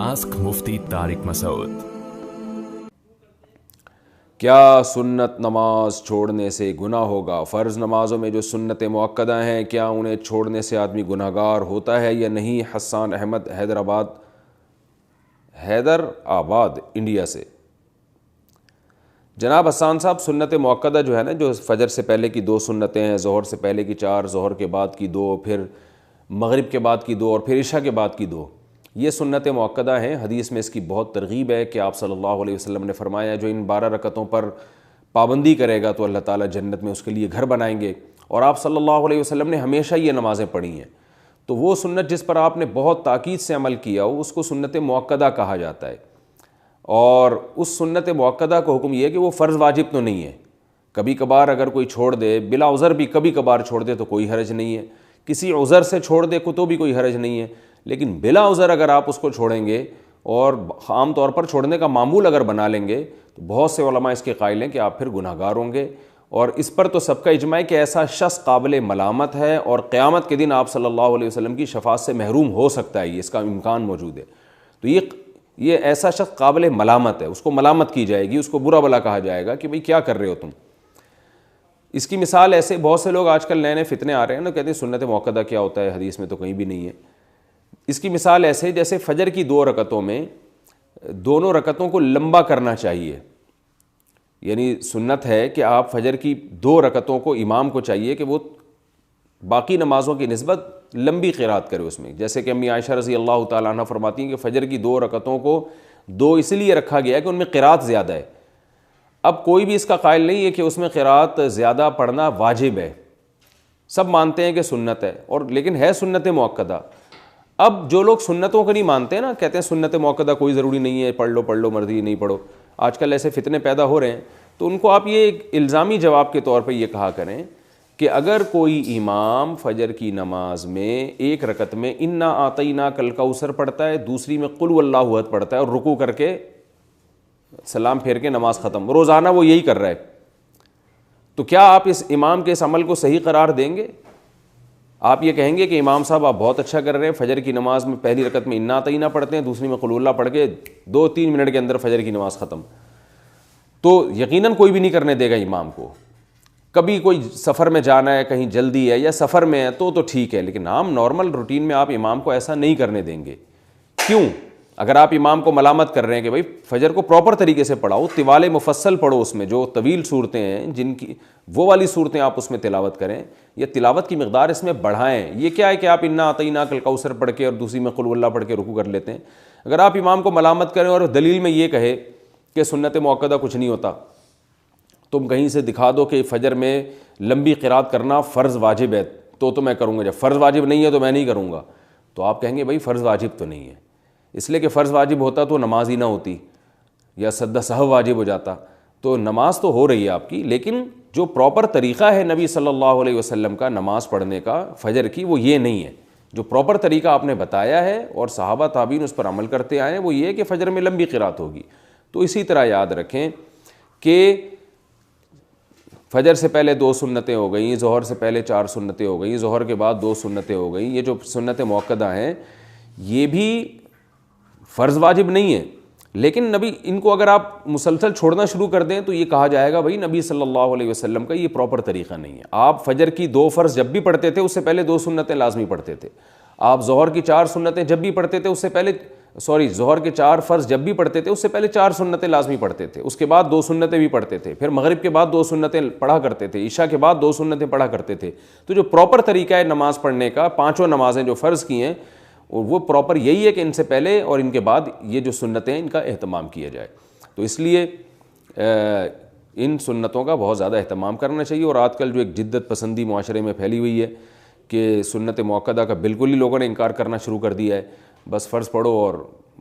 Ask Mufti Tariq Masood. کیا سنت نماز چھوڑنے سے گناہ ہوگا؟ فرض نمازوں میں جو سنت مؤکدہ ہیں کیا انہیں چھوڑنے سے آدمی گناہ گار ہوتا ہے یا نہیں؟ حسان احمد حیدر آباد انڈیا سے۔ جناب حسان صاحب، سنت مؤکدہ جو ہے نا، جو فجر سے پہلے کی 2 سنتیں ہیں، ظہر سے پہلے کی 4، ظہر کے بعد کی 2، پھر مغرب کے بعد کی 2 اور پھر عشاء کے بعد کی 2، یہ سنت مؤکدہ ہیں۔ حدیث میں اس کی بہت ترغیب ہے کہ آپ صلی اللہ علیہ وسلم نے فرمایا جو ان 12 رکعتوں پر پابندی کرے گا تو اللہ تعالیٰ جنت میں اس کے لیے گھر بنائیں گے، اور آپ صلی اللہ علیہ وسلم نے ہمیشہ یہ نمازیں پڑھی ہیں۔ تو وہ سنت جس پر آپ نے بہت تاکید سے عمل کیا ہو اس کو سنت مؤکدہ کہا جاتا ہے، اور اس سنت مؤکدہ کو حکم یہ ہے کہ وہ فرض واجب تو نہیں ہے۔ کبھی کبھار اگر کوئی چھوڑ دے، بلا عذر بھی کبھی کبھار چھوڑ دے تو کوئی حرج نہیں ہے، کسی عذر سے چھوڑ دے تو بھی کوئی حرج نہیں ہے، لیکن بلا عذر اگر آپ اس کو چھوڑیں گے اور عام طور پر چھوڑنے کا معمول اگر بنا لیں گے تو بہت سے علماء اس کے قائل ہیں کہ آپ پھر گناہ گار ہوں گے، اور اس پر تو سب کا اجماع ہے کہ ایسا شخص قابل ملامت ہے اور قیامت کے دن آپ صلی اللہ علیہ وسلم کی شفاعت سے محروم ہو سکتا ہے، اس کا امکان موجود ہے۔ تو یہ ایسا شخص قابل ملامت ہے، اس کو ملامت کی جائے گی، اس کو برا بلا کہا جائے گا کہ بھئی کیا کر رہے ہو تم۔ اس کی مثال ایسے بہت سے لوگ آج کل نئے نئے فتنے آ رہے ہیں نا، کہتے ہیں سنت مؤکدہ کیا ہوتا ہے، حدیث میں تو کہیں بھی نہیں ہے۔ اس کی مثال ایسے جیسے فجر کی 2 رکعتوں میں دونوں رکعتوں کو لمبا کرنا چاہیے، یعنی سنت ہے کہ آپ فجر کی 2 رکعتوں کو امام کو چاہیے کہ وہ باقی نمازوں کی نسبت لمبی قرات کرے اس میں، جیسے کہ امی عائشہ رضی اللہ تعالیٰ عنہ فرماتی ہیں کہ فجر کی 2 رکعتوں کو 2 اس لیے رکھا گیا ہے کہ ان میں قرات زیادہ ہے۔ اب کوئی بھی اس کا قائل نہیں ہے کہ اس میں قرات زیادہ پڑھنا واجب ہے، سب مانتے ہیں کہ سنت ہے، اور لیکن ہے سنت مؤکدہ۔ اب جو لوگ سنتوں کو نہیں مانتے نا، کہتے ہیں سنت مؤکدہ کوئی ضروری نہیں ہے، پڑھ لو مرضی نہیں پڑھو، آج کل ایسے فتنے پیدا ہو رہے ہیں، تو ان کو آپ یہ ایک الزامی جواب کے طور پہ یہ کہا کریں کہ اگر کوئی امام فجر کی نماز میں 1 رکعت میں انا اعطیناک الکوثر پڑھتا ہے، دوسری میں قل واللہ احد پڑھتا ہے اور رکوع کر کے سلام پھیر کے نماز ختم، روزانہ وہ یہی کر رہا ہے، تو کیا آپ اس امام کے اس عمل کو صحیح قرار دیں گے؟ آپ یہ کہیں گے کہ امام صاحب آپ بہت اچھا کر رہے ہیں، فجر کی نماز میں پہلی رکعت میں انا اعطیناک پڑھتے ہیں، دوسری میں قل اللہ پڑھ کے 2-3 منٹ کے اندر فجر کی نماز ختم، تو یقیناً کوئی بھی نہیں کرنے دے گا امام کو۔ کبھی کوئی سفر میں جانا ہے، کہیں جلدی ہے یا سفر میں ہے تو ٹھیک ہے، لیکن عام نارمل روٹین میں آپ امام کو ایسا نہیں کرنے دیں گے۔ کیوں؟ اگر آپ امام کو ملامت کر رہے ہیں کہ بھائی فجر کو پراپر طریقے سے پڑھاؤ، طوال مفصل پڑھو، اس میں جو طویل صورتیں ہیں جن کی وہ والی صورتیں آپ اس میں تلاوت کریں، یا تلاوت کی مقدار اس میں بڑھائیں۔ یہ کیا ہے کہ آپ انا اعطیناک الکوثر پڑھ کے اور دوسری میں قل اللہ پڑھ کے رکوع کر لیتے ہیں۔ اگر آپ امام کو ملامت کریں اور دلیل میں یہ کہے کہ سنت مؤکدہ کچھ نہیں ہوتا، تم کہیں سے دکھا دو کہ فجر میں لمبی قرات کرنا فرض واجب ہے تو میں کروں گا، جب فرض واجب نہیں ہے تو میں نہیں کروں گا، تو آپ کہیں گے بھائی فرض واجب تو نہیں ہے، اس لیے کہ فرض واجب ہوتا تو نماز ہی نہ ہوتی، یا سجدہ سہو واجب ہو جاتا، تو نماز تو ہو رہی ہے آپ کی، لیکن جو پراپر طریقہ ہے نبی صلی اللہ علیہ وسلم کا نماز پڑھنے کا فجر کی، وہ یہ نہیں ہے۔ جو پراپر طریقہ آپ نے بتایا ہے اور صحابہ تابعین اس پر عمل کرتے آئے ہیں وہ یہ ہے کہ فجر میں لمبی قرات ہوگی۔ تو اسی طرح یاد رکھیں کہ فجر سے پہلے 2 سنتیں ہو گئیں، ظہر سے پہلے 4 سنتیں ہو گئیں، ظہر کے بعد 2 سنتیں ہو گئیں، یہ جو سنت مؤکدہ ہیں یہ بھی فرض واجب نہیں ہے، لیکن نبی ان کو اگر آپ مسلسل چھوڑنا شروع کر دیں تو یہ کہا جائے گا بھائی نبی صلی اللہ علیہ وسلم کا یہ پراپر طریقہ نہیں ہے۔ آپ فجر کی 2 فرض جب بھی پڑھتے تھے اس سے پہلے 2 سنتیں لازمی پڑھتے تھے، آپ ظہر کی 4 سنتیں جب بھی پڑھتے تھے اس سے پہلے ظہر کے 4 فرض جب بھی پڑھتے تھے اس سے پہلے 4 سنتیں لازمی پڑھتے تھے، اس کے بعد 2 سنتیں بھی پڑھتے تھے، پھر مغرب کے بعد 2 سنتیں پڑھا کرتے تھے، عشاء کے بعد 2 سنتیں پڑھا کرتے تھے۔ تو جو پراپر طریقہ ہے نماز پڑھنے کا، 5 نمازیں جو فرض کی ہیں وہ پراپر یہی ہے کہ ان سے پہلے اور ان کے بعد یہ جو سنتیں ان کا اہتمام کیا جائے۔ تو اس لیے ان سنتوں کا بہت زیادہ اہتمام کرنا چاہیے، اور آج کل جو ایک جدت پسندی معاشرے میں پھیلی ہوئی ہے کہ سنت مؤکدہ کا بالکل ہی لوگوں نے انکار کرنا شروع کر دیا ہے، بس فرض پڑھو اور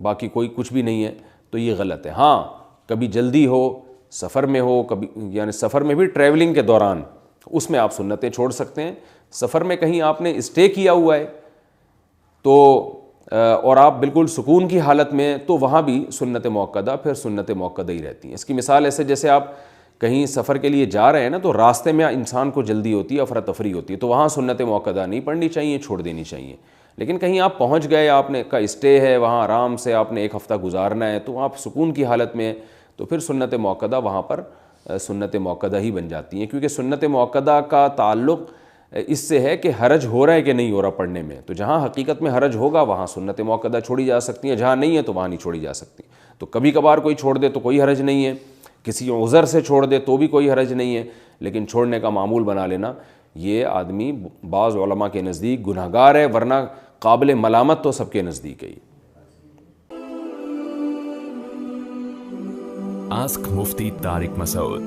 باقی کوئی کچھ بھی نہیں ہے، تو یہ غلط ہے۔ ہاں کبھی جلدی ہو، سفر میں ہو، کبھی یعنی سفر میں بھی ٹریولنگ کے دوران اس میں آپ سنتیں چھوڑ سکتے ہیں۔ سفر میں کہیں آپ نے اسٹے کیا ہوا ہے تو اور آپ بالکل سکون کی حالت میں، تو وہاں بھی سنت مؤکدہ پھر سنت مؤکدہ ہی رہتی ہیں۔ اس کی مثال ایسے جیسے آپ کہیں سفر کے لیے جا رہے ہیں نا، تو راستے میں انسان کو جلدی ہوتی ہے، افراتفری ہوتی ہے، تو وہاں سنت مؤکدہ نہیں پڑھنی چاہیے، چھوڑ دینی چاہیے۔ لیکن کہیں آپ پہنچ گئے, آپ نے کا اسٹے ہے وہاں, آرام سے آپ نے ایک ہفتہ گزارنا ہے, تو آپ سکون کی حالت میں ہیں, تو پھر سنت موقدہ وہاں پر سنت موقدہ ہی بن جاتی ہیں, کیونکہ سنت موقدہ کا تعلق اس سے ہے کہ حرج ہو رہا ہے کہ نہیں ہو رہا پڑھنے میں. تو جہاں حقیقت میں حرج ہوگا وہاں سنت موقدہ چھوڑی جا سکتی ہیں, جہاں نہیں ہے تو وہاں نہیں چھوڑی جا سکتی. تو کبھی کبھار کوئی چھوڑ دے تو کوئی حرج نہیں ہے, کسی عذر سے چھوڑ دے تو بھی کوئی حرج نہیں ہے, لیکن چھوڑنے کا معمول بنا لینا, یہ آدمی بعض علماء کے نزدیک گناہگار ہے, ورنہ قابل ملامت تو سب کے نزدیک ہے. آسک مفتی طارق مسعود.